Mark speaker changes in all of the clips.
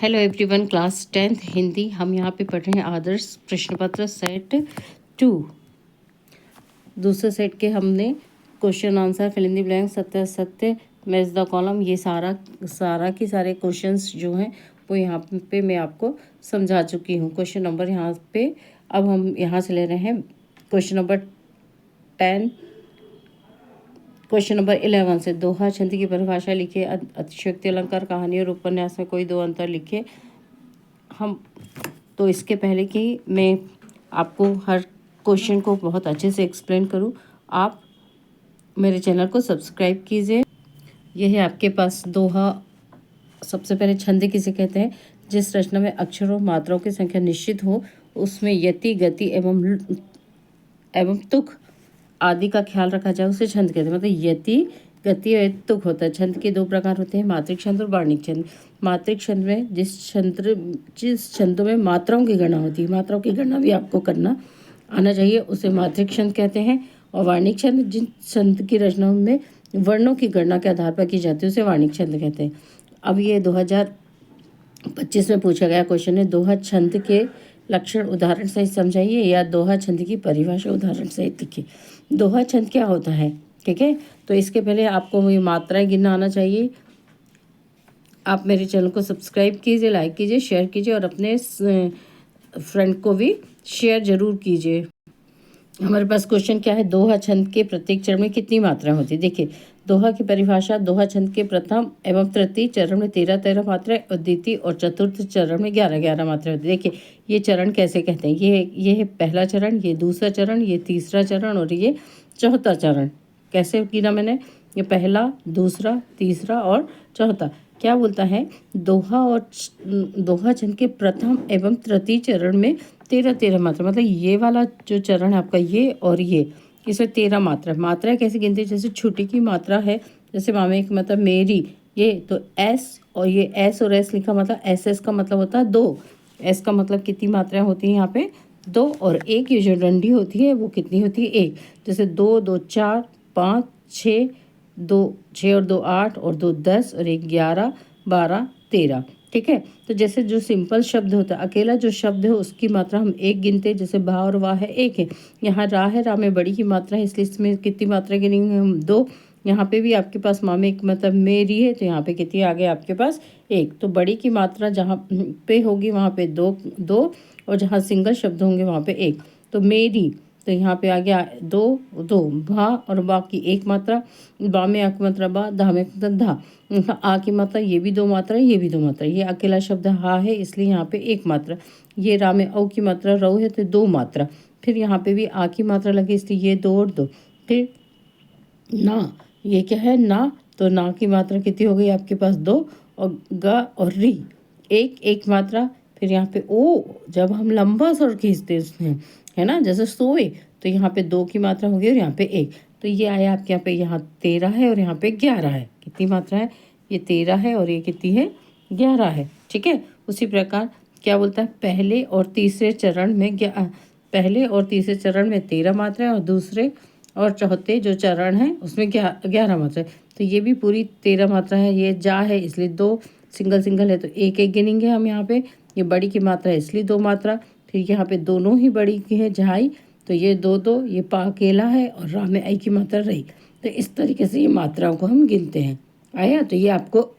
Speaker 1: Hello everyone, class 10th Hindi. हम यहाँ पे पढ़ रहे हैं आदर्श प्रश्न पत्र सेट 2। दूसरे सेट के हमने question answer, fill in the blank, सत्य असत्य, मैच द कॉलम, ये सारे क्वेश्चंस जो हैं वो यहाँ पे मैं आपको समझा चुकी हूँ। क्वेश्चन नंबर यहाँ पे अब हम यहाँ से ले रहे हैं क्वेश्चन नंबर 10। क्वेश्चन नंबर 11 से दोहा छंद की परिभाषा लिखिए। अतिशयोक्ति, अलंकार, कहानी और उपन्यास में कोई दो अंतर लिखे। हम तो इसके पहले कि मैं आपको हर क्वेश्चन को बहुत अच्छे से एक्सप्लेन करूं, आप मेरे चैनल को सब्सक्राइब कीजिए। यह है आपके पास दोहा। सबसे पहले छंद किसे कहते हैं? जिस रचना में अक्षरों मात्राओं की संख्या निश्चित हो, उसमें यति, गति एवं तुक आदि का ख्याल रखा जाए, उसे छंद कहते हैं। मतलब यति, गति और तुक होता है। छंद के दो प्रकार होते हैं, मात्रिक छंद और वार्णिक छंद। मात्रिक छंद में जिस छंदों में मात्राओं की गणना होती है, मात्राओं की गणना भी आपको करना आना चाहिए, उसे मात्रिक छंद कहते हैं। और वार्णिक छंद जिन छंद की रचनाओं में वर्णों की गणना के आधार पर की जाती है, उसे वार्णिक छंद कहते हैं। अब ये 2025 में पूछा गया क्वेश्चन है, दोहा छंद के लक्षण उदाहरण सहित समझाइए या दोहा छंद की परिभाषा उदाहरण सहित लिखिए। दोहा छंद क्या होता है? ठीक है, तो इसके पहले आपको ये मात्राएं गिनना आना चाहिए। आप मेरे चैनल को सब्सक्राइब कीजिए, लाइक कीजिए, शेयर कीजिए और अपने फ्रेंड को भी शेयर जरूर कीजिए। हमारे पास क्वेश्चन क्या है? दोहा छंद के प्रत्येक चरण में कितनी मात्रा होती है? देखिए, दोहा की परिभाषा, दोहा छंद के प्रथम एवं तृतीय चरण में 13 मात्रा और द्वितीय और चतुर्थ चरण में 11 मात्रा होती है। देखिए, ये चरण कैसे कहते हैं? ये है पहला चरण, ये दूसरा चरण, ये तीसरा चरण और ये चौथा चरण। कैसे गिना मैंने? ये पहला, दूसरा, तीसरा और चौथा। क्या बोलता है? दोहा छंद के प्रथम एवं तृतीय चरण में 13 मात्रा, मतलब ये वाला जो चरण है आपका, ये और ये, इसमें 13 मात्रा कैसे गिनती है? जैसे छोटी की मात्रा है, जैसे मामे की मतलब मेरी, ये तो एस, और ये एस और एस लिखा, मतलब एस का मतलब होता है 2। एस का मतलब कितनी मात्राएं होती हैं यहाँ पे? 2। और एक ये जो डंडी होती है वो कितनी होती है? 1। जैसे 2 2 4 5 6, 2 6 और 2 8 और 2 10 और 1 11 12 13। ठीक है, तो जैसे जो सिंपल शब्द होता है, अकेला जो शब्द है उसकी मात्रा हम 1 गिनते हैं। जैसे भा और वाह है 1 है। यहाँ रा है, रा में बड़ी की मात्रा है, इसलिए इसमें कितनी मात्रा गिनेंगे हम? 2। यहाँ पे भी आपके पास माँ में एक मतलब मेरी है, तो यहाँ पे कितनी आ गई आपके पास? 1। तो बड़ी की मात्रा जहाँ पे होगी वहाँ पे 2 और जहाँ सिंगल शब्द होंगे वहाँ पे 1। तो मेरी, तो यहाँ पे आ गया 2 भा और बा की 1 मात्रा, बा में आ की मात्रा बा, धा में धा, आ की मात्रा, ये भी 2 मात्रा, ये भी 2 मात्रा। ये अकेला शब्द हा है, इसलिए यहाँ पे 1 मात्रा। ये रा में औ की मात्रा रौ है, तो 2 मात्रा। फिर यहाँ पे भी आ की मात्रा लगी, इसलिए ये 2 और 2। फिर ना, ये क्या है? ना, तो ना की मात्रा कितनी हो गई आपके पास? 2। और गा और री, 1 मात्रा। फिर यहाँ पे ओ, जब हम लंबा स्वर खींचते हैं, है ना, जैसे सोए, तो यहाँ पे 2 की मात्रा होगी और यहाँ पे 1। तो ये आया आपके यहाँ पे, यहाँ 13 है और यहाँ पे 11 है। कितनी मात्रा है? ये 13 है और ये कितनी है? 11 है। ठीक है, उसी प्रकार क्या बोलता है? पहले और तीसरे चरण में 13 मात्रा है और दूसरे और चौथे जो चरण है उसमें 11 मात्रा है। तो ये भी पूरी 13 मात्रा है। ये जा है इसलिए 2, सिंगल है तो 1 गिनेंगे हम यहाँ पे। ये बड़ी की मात्रा है इसलिए 2 मात्रा। फिर यहाँ पे दोनों ही बड़ी की है, जहाई, तो ये 2 ये पा अकेला है और रा में आई की मात्रा रही। तो इस तरीके से ये मात्राओं को हम गिनते हैं। आया? तो ये आपको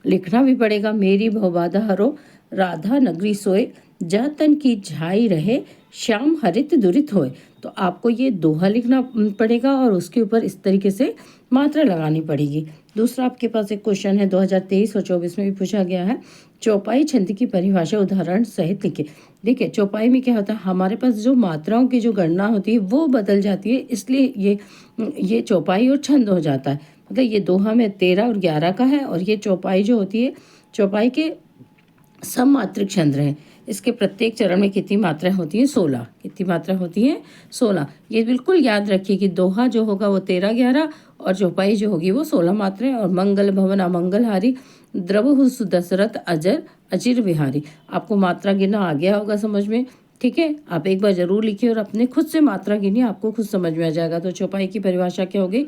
Speaker 1: लिखना भी पड़ेगा। मेरी भवबाधा हरो, राधा नगरी सोए, जा तन की झाई रहे, श्याम हरित दुरित होए। तो आपको ये दोहा लिखना पड़ेगा और उसके ऊपर इस तरीके से मात्रा लगानी पड़ेगी। दूसरा आपके पास एक क्वेश्चन है 2023 और 24 में भी पूछा गया है, चौपाई छंद की परिभाषा उदाहरण सहित लिखिए। देखिए, चौपाई में क्या होता है? हमारे पास जो मात्राओं की जो गणना होती है वो बदल जाती है, इसलिए ये चौपाई और छंद हो जाता है। मतलब ये दोहा में 13 और 11 का है और ये चौपाई जो होती है, चौपाई के सममात्रिक छंद हैं। इसके प्रत्येक चरण में कितनी मात्राएं होती हैं? 16। कितनी मात्रा होती है? 16। ये बिल्कुल याद रखिए कि दोहा जो होगा वो 13 11 और चौपाई जो होगी वो 16 मात्राएं। और मंगल भवन अमंगलहारी, द्रवहुस दशरथ अजर अचिर बिहारी। आपको मात्रा गिनना आ गया होगा समझ में। ठीक है, आप एक बार जरूर लिखिए और अपने खुद से मात्रा गिनिए, आपको खुद समझ में आ जाएगा। तो चौपाई की परिभाषा क्या होगी?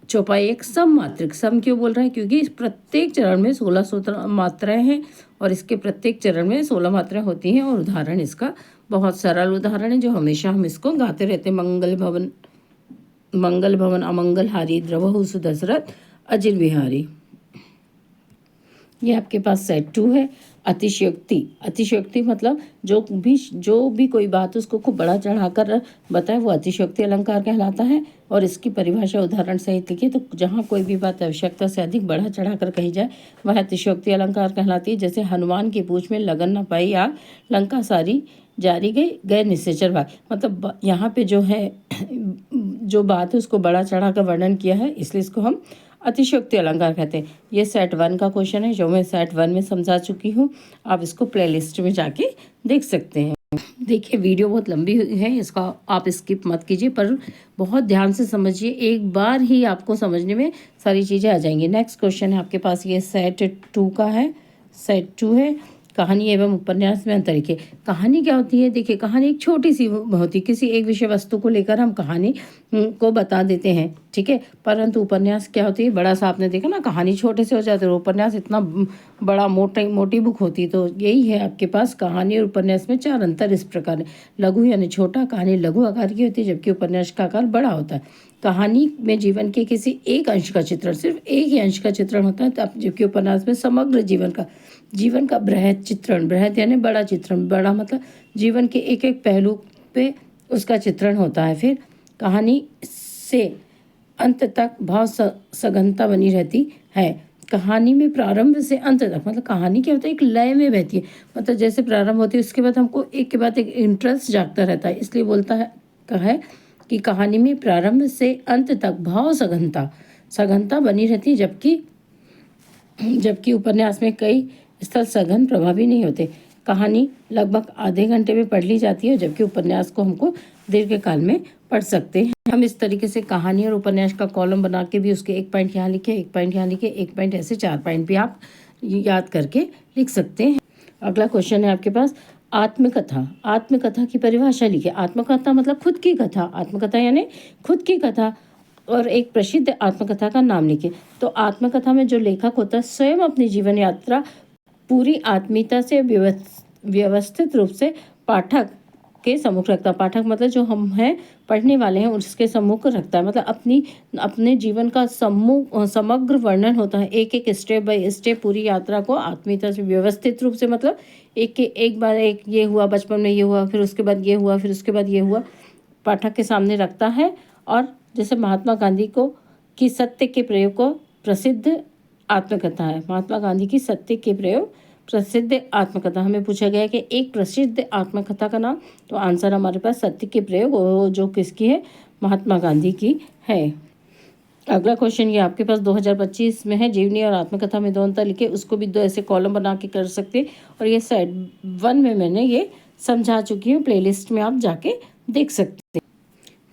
Speaker 1: चौपाई एक सममात्रिक, सम क्यों बोल रहे हैं, क्योंकि इस प्रत्येक चरण में 16 मात्राएं हैं और इसके प्रत्येक चरण में 16 मात्राएं होती हैं। और उदाहरण इसका बहुत सरल उदाहरण है जो हमेशा हम इसको गाते रहते हैं, मंगल भवन अमंगलहारी द्रवहु सुदशरथ अजिर बिहारी। ये आपके पास सेट 2 है। अतिशयोक्ति, अतिशयोक्ति मतलब जो भी कोई बात उसको खूब बड़ा चढ़ाकर बताए वो अतिशयोक्ति अलंकार कहलाता है। और इसकी परिभाषा उदाहरण सहित लिखिए, तो जहाँ कोई भी बात आवश्यकता से अधिक बढ़ा चढ़ाकर कही जाए वह अतिशयोक्ति अलंकार कहलाती है। जैसे हनुमान की पूंछ में लगन न पाई आग, लंका सारी जारी गए निशाचर भाग। मतलब यहाँ पे जो है जो बात है उसको बड़ा चढ़ा कर वर्णन किया है, इसलिए इसको हम अतिशयोक्ति अलंकार कहते हैं। ये सेट 1 का क्वेश्चन है जो मैं सेट 1 में समझा चुकी हूँ। आप इसको प्लेलिस्ट में जाके देख सकते हैं। देखिए वीडियो बहुत लंबी है, इसका आप स्किप मत कीजिए, पर बहुत ध्यान से समझिए, एक बार ही आपको समझने में सारी चीज़ें आ जाएंगी। नेक्स्ट क्वेश्चन है आपके पास, ये सेट 2 का है। सेट 2 है कहानी एवं उपन्यास में अंतर लिखिए। कहानी क्या होती है, देखिए कहानी एक छोटी सी होती है, किसी एक विषय वस्तु को लेकर हम कहानी को बता देते हैं, ठीक है। परंतु उपन्यास क्या होती है, बड़ा सा आपने देखा ना, कहानी छोटे से हो जाते हैं, उपन्यास इतना बड़ा मोटी बुक होती है। तो यही है आपके पास, कहानी और उपन्यास में 4 अंतर इस प्रकार है। लघु यानी छोटा, कहानी लघु आकार की होती है जबकि उपन्यास का आकार बड़ा होता है। कहानी में जीवन के किसी एक अंश का चित्रण, सिर्फ एक ही अंश का चित्रण होता है, जबकि उपन्यास में समग्र जीवन का बृहद चित्रण, बृहद यानी बड़ा चित्रण, बड़ा मतलब जीवन के एक एक पहलू पे उसका चित्रण होता है। फिर कहानी से अंत तक भाव सघनता बनी रहती है। कहानी में प्रारंभ से अंत तक, मतलब कहानी क्या होता है, एक लय में बहती है, मतलब जैसे प्रारंभ होती है उसके बाद हमको एक के बाद एक इंटरेस्ट जागता रहता है, इसलिए बोलता है कहा कि कहानी में प्रारंभ से अंत तक भाव सघनता बनी रहती है, जबकि उपन्यास में कई स्थल सघन प्रभावी नहीं होते। कहानी लगभग आधे घंटे में पढ़ ली जाती है जबकि उपन्यास को हमको दीर्घकाल में पढ़ सकते हैं। हम इस तरीके से कहानी और उपन्यास का कॉलम बना के भी उसके 1 पॉइंट यहाँ लिखे, 1 पॉइंट यहाँ लिखे, 1 पॉइंट ऐसे 4 पॉइंट भी आप याद करके लिख सकते हैं। अगला क्वेश्चन है आपके पास, आत्मकथा। आत्मकथा की परिभाषा लिखिए। आत्मकथा मतलब खुद की कथा, आत्मकथा यानी खुद की कथा, और एक प्रसिद्ध आत्मकथा का नाम लिखिए। तो आत्मकथा में जो लेखक होता है स्वयं अपनी जीवन यात्रा पूरी आत्मीयता से व्यवस्थित रूप से पाठक के सम्मुख रखता है। पाठक मतलब जो हम हैं, पढ़ने वाले हैं, उसके सम्मुख रखता है, मतलब अपने जीवन का समग्र वर्णन होता है। एक स्टेप बाय स्टेप पूरी यात्रा को आत्मीयता से व्यवस्थित रूप से, मतलब एक बार ये हुआ, बचपन में ये हुआ, फिर उसके बाद ये हुआ, फिर उसके बाद ये हुआ, पाठक के सामने रखता है। और जैसे महात्मा गांधी की सत्य के प्रयोग को प्रसिद्ध आत्मकथा है। महात्मा गांधी की सत्य के प्रयोग प्रसिद्ध आत्मकथा। हमें पूछा गया कि एक प्रसिद्ध आत्मकथा का नाम, तो आंसर हमारे पास सत्य के प्रयोग, जो किसकी है, महात्मा गांधी की है। अगला क्वेश्चन ये आपके पास 2025 में है, जीवनी और आत्मकथा में 2 अंतर लिखे। उसको भी 2 ऐसे कॉलम बना के कर सकते हैं, और ये सेट 1 में मैंने ये समझा चुकी हूँ, प्लेलिस्ट में आप जाके देख सकते हैं।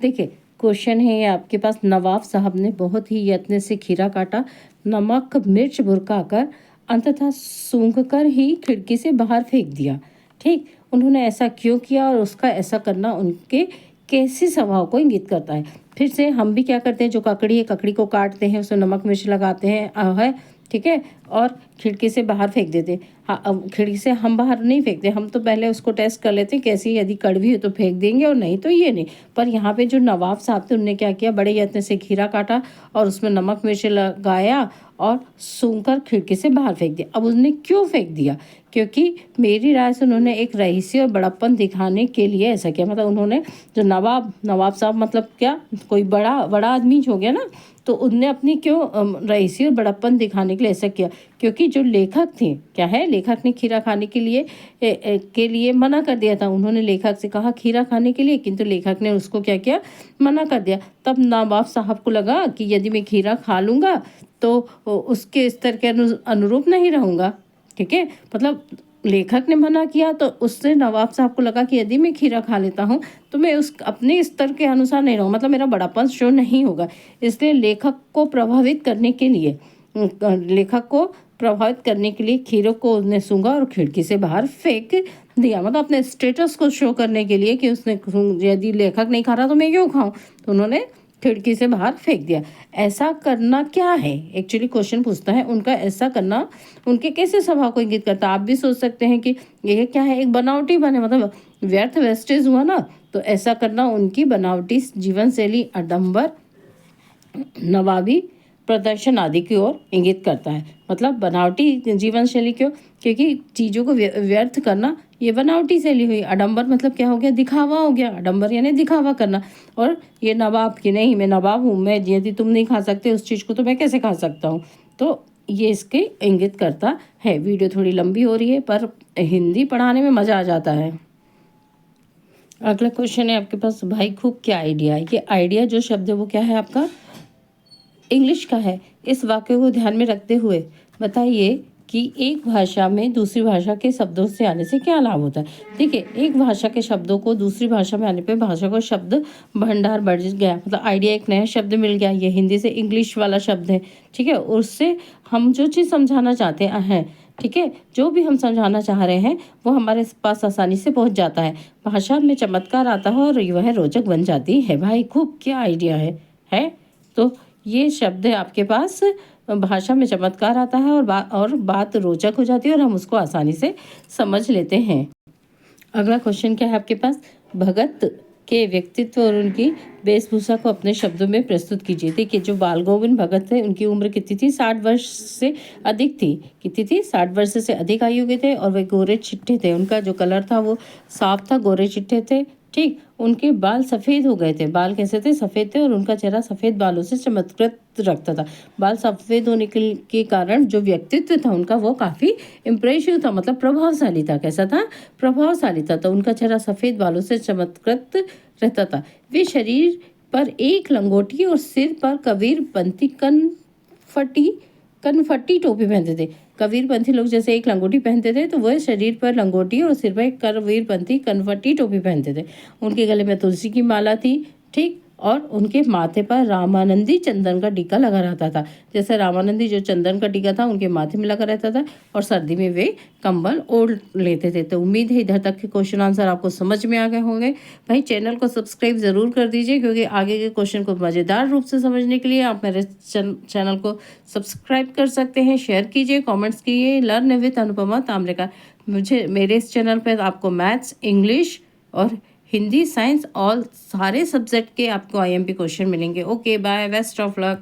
Speaker 1: देखिए क्वेश्चन है ये आपके पास, नवाब साहब ने बहुत ही यत्न से खीरा काटा, नमक मिर्च भुरकाकर अंततः सूंघकर ही खिड़की से बाहर फेंक दिया। ठीक, उन्होंने ऐसा क्यों किया और उसका ऐसा करना उनके कैसे स्वभाव को इंगित करता है। फिर से हम भी क्या करते हैं, जो ककड़ी है, ककड़ी को काटते हैं, उसमें नमक मिर्च लगाते हैं, है ठीक है, और खिड़की से बाहर फेंक देते। हाँ, अब खिड़की से हम बाहर नहीं फेंकते, हम तो पहले उसको टेस्ट कर लेते हैं कैसी, यदि कड़वी हो तो फेंक देंगे और नहीं तो ये नहीं। पर यहाँ पे जो नवाब साहब थे उन्होंने क्या किया, बड़े यत्न से खीरा काटा और उसमें नमक मिर्च लगाया और सूंघकर खिड़की से बाहर फेंक दिया। अब उसने क्यों फेंक दिया, क्योंकि मेरी राय से उन्होंने एक रईसी और बड़प्पन दिखाने के लिए ऐसा किया। मतलब उन्होंने जो नवाब साहब मतलब क्या, कोई बड़ा आदमी हो गया ना, तो उनने अपनी क्यों रईसी और बड़प्पन दिखाने के लिए ऐसा किया, क्योंकि जो लेखक थे, क्या है, लेखक ने खीरा खाने के लिए मना कर दिया था। उन्होंने लेखक से कहा खीरा खाने के लिए, किंतु लेखक ने उसको क्या किया, मना कर दिया। तब नवाब साहब को लगा कि यदि मैं खीरा खा लूँगा तो उसके स्तर के अनुरूप नहीं रहूँगा, ठीक है। मतलब लेखक ने मना किया तो उससे नवाब साहब को लगा कि यदि मैं खीरा खा लेता हूँ तो मैं उस अपने स्तर के अनुसार नहीं रहूँगा, मतलब मेरा बड़ापन शो नहीं होगा। इसलिए लेखक को प्रभावित करने के लिए खीरों को उसने सूंघा और खिड़की से बाहर फेंक दिया। मतलब अपने स्टेटस को शो करने के लिए कि उसने, यदि लेखक नहीं खा रहा तो मैं क्यों खाऊं, तो उन्होंने खिड़की से बाहर फेंक दिया। ऐसा करना क्या है, एक्चुअली क्वेश्चन पूछता है उनका ऐसा करना उनके कैसे स्वभाव को इंगित करता है। आप भी सोच सकते हैं कि ये क्या है, एक बनावटी बने, मतलब व्यर्थ वेस्टेज हुआ ना। तो ऐसा करना उनकी बनावटी जीवन शैली, आडंबर, नवाबी प्रदर्शन आदि की ओर इंगित करता है। मतलब बनावटी जीवन शैली क्यों, क्योंकि चीज़ों को व्यर्थ करना ये बनावटी शैली हुई। आडंबर मतलब क्या हो गया, दिखावा हो गया। आडंबर यानी दिखावा करना। और ये नवाब की नहीं, मैं नवाब हूँ, मैं यदि तुम नहीं खा सकते उस चीज़ को तो मैं कैसे खा सकता हूँ। तो ये इसके इंगित करता है। वीडियो थोड़ी लंबी हो रही है पर हिंदी पढ़ाने में मज़ा आ जाता है। अगला क्वेश्चन है आपके पास, भाई खूब क्या आइडिया है। ये आइडिया जो शब्द है वो क्या है आपका, इंग्लिश का है। इस वाक्य को ध्यान में रखते हुए बताइए कि एक भाषा में दूसरी भाषा के शब्दों से आने से क्या लाभ होता है। देखिए, एक भाषा के शब्दों को दूसरी भाषा में आने पे भाषा का शब्द भंडार बढ़ गया, मतलब आइडिया, एक नया शब्द मिल गया। ये हिंदी से इंग्लिश वाला शब्द है, ठीक है। उससे हम जो चीज़ समझाना चाहते हैं, ठीक है, जो भी हम समझाना चाह रहे हैं वो हमारे पास आसानी से पहुंच जाता है। भाषा में चमत्कार आता है और वह रोचक बन जाती है। भाई खूब क्या आइडिया है। तो ये शब्द है आपके पास, भाषा में चमत्कार आता है और बात रोचक हो जाती है और हम उसको आसानी से समझ लेते हैं। अगला क्वेश्चन क्या है आपके पास, भगत के व्यक्तित्व और उनकी वेशभूषा को अपने शब्दों में प्रस्तुत कीजिए। देखिए, जो बाल गोविंद भगत थे उनकी उम्र कितनी थी, 60 वर्ष से अधिक थी। कितनी थी, 60 वर्ष से अधिक आयु के थे और वे गोरे चिट्टे थे। उनका जो कलर था वो साफ था, गोरे चिट्टे थे, ठीक। उनके बाल सफ़ेद हो गए थे। बाल कैसे थे, सफ़ेद थे और उनका चेहरा सफ़ेद बालों से चमत्कृत रखता था। बाल सफ़ेद होने के कारण जो व्यक्तित्व था उनका वो काफ़ी इम्प्रेसिव था, मतलब प्रभावशाली था। कैसा था, प्रभावशाली था। तो उनका चेहरा सफ़ेद बालों से चमत्कृत रहता था। वे शरीर पर एक लंगोटी और सिर पर कबीरपंथी कनफटी टोपी पहनते थे। कबीरपंथी लोग जैसे एक लंगोटी पहनते थे तो वह शरीर पर लंगोटी और सिर पर एक कबीरपंथी कनफटी टोपी पहनते थे। उनके गले में तुलसी की माला थी, ठीक। और उनके माथे पर रामानंदी चंदन का टीका लगा रहता था। जैसे रामानंदी जो चंदन का टीका था उनके माथे में लगा रहता था और सर्दी में वे कंबल ओढ़ लेते थे। तो उम्मीद है इधर तक के क्वेश्चन आंसर आपको समझ में आ गए होंगे। भाई चैनल को सब्सक्राइब ज़रूर कर दीजिए, क्योंकि आगे के क्वेश्चन को मज़ेदार रूप से समझने के लिए आप मेरे चैनल को सब्सक्राइब कर सकते हैं। शेयर कीजिए, कॉमेंट्स कीजिए। Learn with Anupama Tamrakar. मेरे इस चैनल पर आपको मैथ्स, इंग्लिश और हिंदी, साइंस, ऑल सारे सब्जेक्ट के आपको IMP क्वेश्चन मिलेंगे। Okay bye, best of luck.